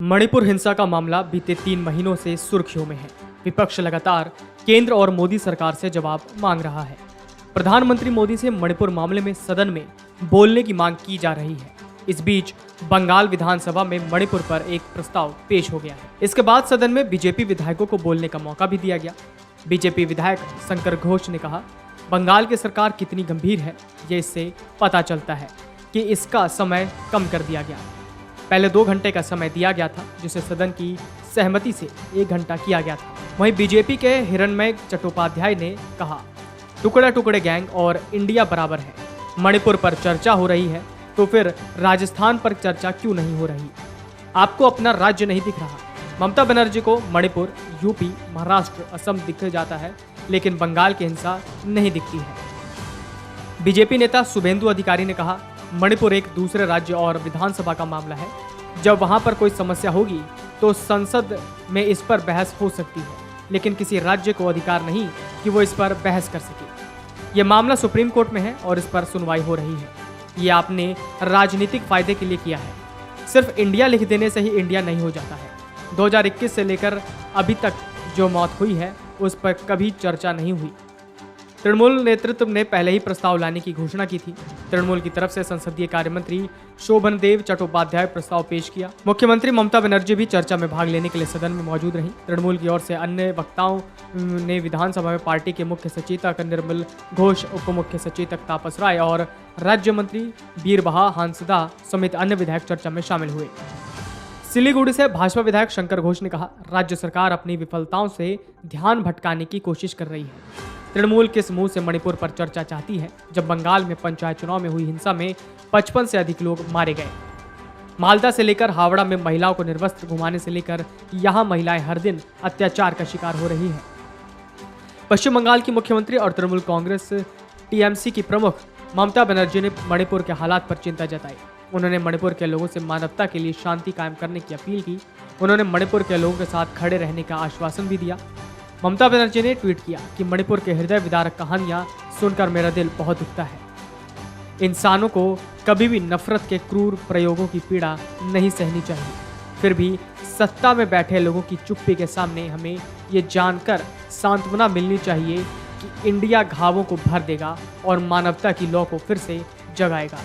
मणिपुर हिंसा का मामला बीते 3 महीनों से सुर्खियों में है। विपक्ष लगातार केंद्र और मोदी सरकार से जवाब मांग रहा है। प्रधानमंत्री मोदी से मणिपुर मामले में सदन में बोलने की मांग की जा रही है। इस बीच बंगाल विधानसभा में मणिपुर पर एक प्रस्ताव पेश हो गया है। इसके बाद सदन में बीजेपी विधायकों को बोलने का मौका भी दिया गया। बीजेपी विधायक शंकर घोष ने कहा, बंगाल की सरकार कितनी गंभीर है, ये इससे पता चलता है कि इसका समय कम कर दिया गया। पहले 2 घंटे का समय दिया गया था, जिसे सदन की सहमति से 1 घंटा किया गया था। वहीं बीजेपी के हिरणमय चट्टोपाध्याय ने कहा, टुकड़े टुकड़े गैंग और इंडिया बराबर है। मणिपुर पर चर्चा हो रही है तो फिर राजस्थान पर चर्चा क्यों नहीं हो रही? आपको अपना राज्य नहीं दिख रहा? ममता बनर्जी को मणिपुर, यूपी, महाराष्ट्र, असम दिख जाता है, लेकिन बंगाल की हिंसा नहीं दिखती है। बीजेपी नेता शुभेंदु अधिकारी ने कहा, मणिपुर एक दूसरे राज्य और विधानसभा का मामला है। जब वहां पर कोई समस्या होगी तो संसद में इस पर बहस हो सकती है, लेकिन किसी राज्य को अधिकार नहीं कि वो इस पर बहस कर सके। ये मामला सुप्रीम कोर्ट में है और इस पर सुनवाई हो रही है। ये आपने राजनीतिक फायदे के लिए किया है। सिर्फ इंडिया लिख देने से ही इंडिया नहीं हो जाता है। 2021 से लेकर अभी तक जो मौत हुई है उस पर कभी चर्चा नहीं हुई। तृणमूल नेतृत्व ने पहले ही प्रस्ताव लाने की घोषणा की थी। तृणमूल की तरफ से संसदीय कार्य मंत्री शोभनदेव चट्टोपाध्याय प्रस्ताव पेश किया। मुख्यमंत्री ममता बनर्जी भी चर्चा में भाग लेने के लिए सदन में मौजूद रहीं। तृणमूल की ओर से अन्य वक्ताओं ने विधानसभा में पार्टी के मुख्य सचेतक निर्मल घोष, उप मुख्य सचेतक तापस राय और राज्य मंत्री बीरबहा हांसदा समेत अन्य विधायक चर्चा में शामिल हुए। सिलीगुड़ी से भाजपा विधायक शंकर घोष ने कहा, राज्य सरकार अपनी विफलताओं से ध्यान भटकाने की कोशिश कर रही है। तृणमूल किस मुंह से मणिपुर पर चर्चा चाहती है, जब बंगाल में पंचायत चुनाव में हुई हिंसा में 55 से अधिक लोग मारे गए। मालदा से लेकर हावड़ा में महिलाओं को निर्वस्त्र घुमाने से लेकर यहां महिलाएं हर दिन अत्याचार का शिकार हो रही हैं। पश्चिम बंगाल की मुख्यमंत्री और तृणमूल कांग्रेस टीएमसी की प्रमुख ममता बनर्जी ने मणिपुर के हालात पर चिंता जताई। उन्होंने मणिपुर के लोगों से मानवता के लिए शांति कायम करने की अपील की। उन्होंने मणिपुर के लोगों के साथ खड़े रहने का आश्वासन भी दिया। ममता बनर्जी ने ट्वीट किया कि मणिपुर के हृदय विदारक कहानियां सुनकर मेरा दिल बहुत दुखता है। इंसानों को कभी भी नफरत के क्रूर प्रयोगों की पीड़ा नहीं सहनी चाहिए। फिर भी सत्ता में बैठे लोगों की चुप्पी के सामने हमें ये जानकर सांत्वना मिलनी चाहिए कि इंडिया घावों को भर देगा और मानवता की लौ को फिर से जगाएगा।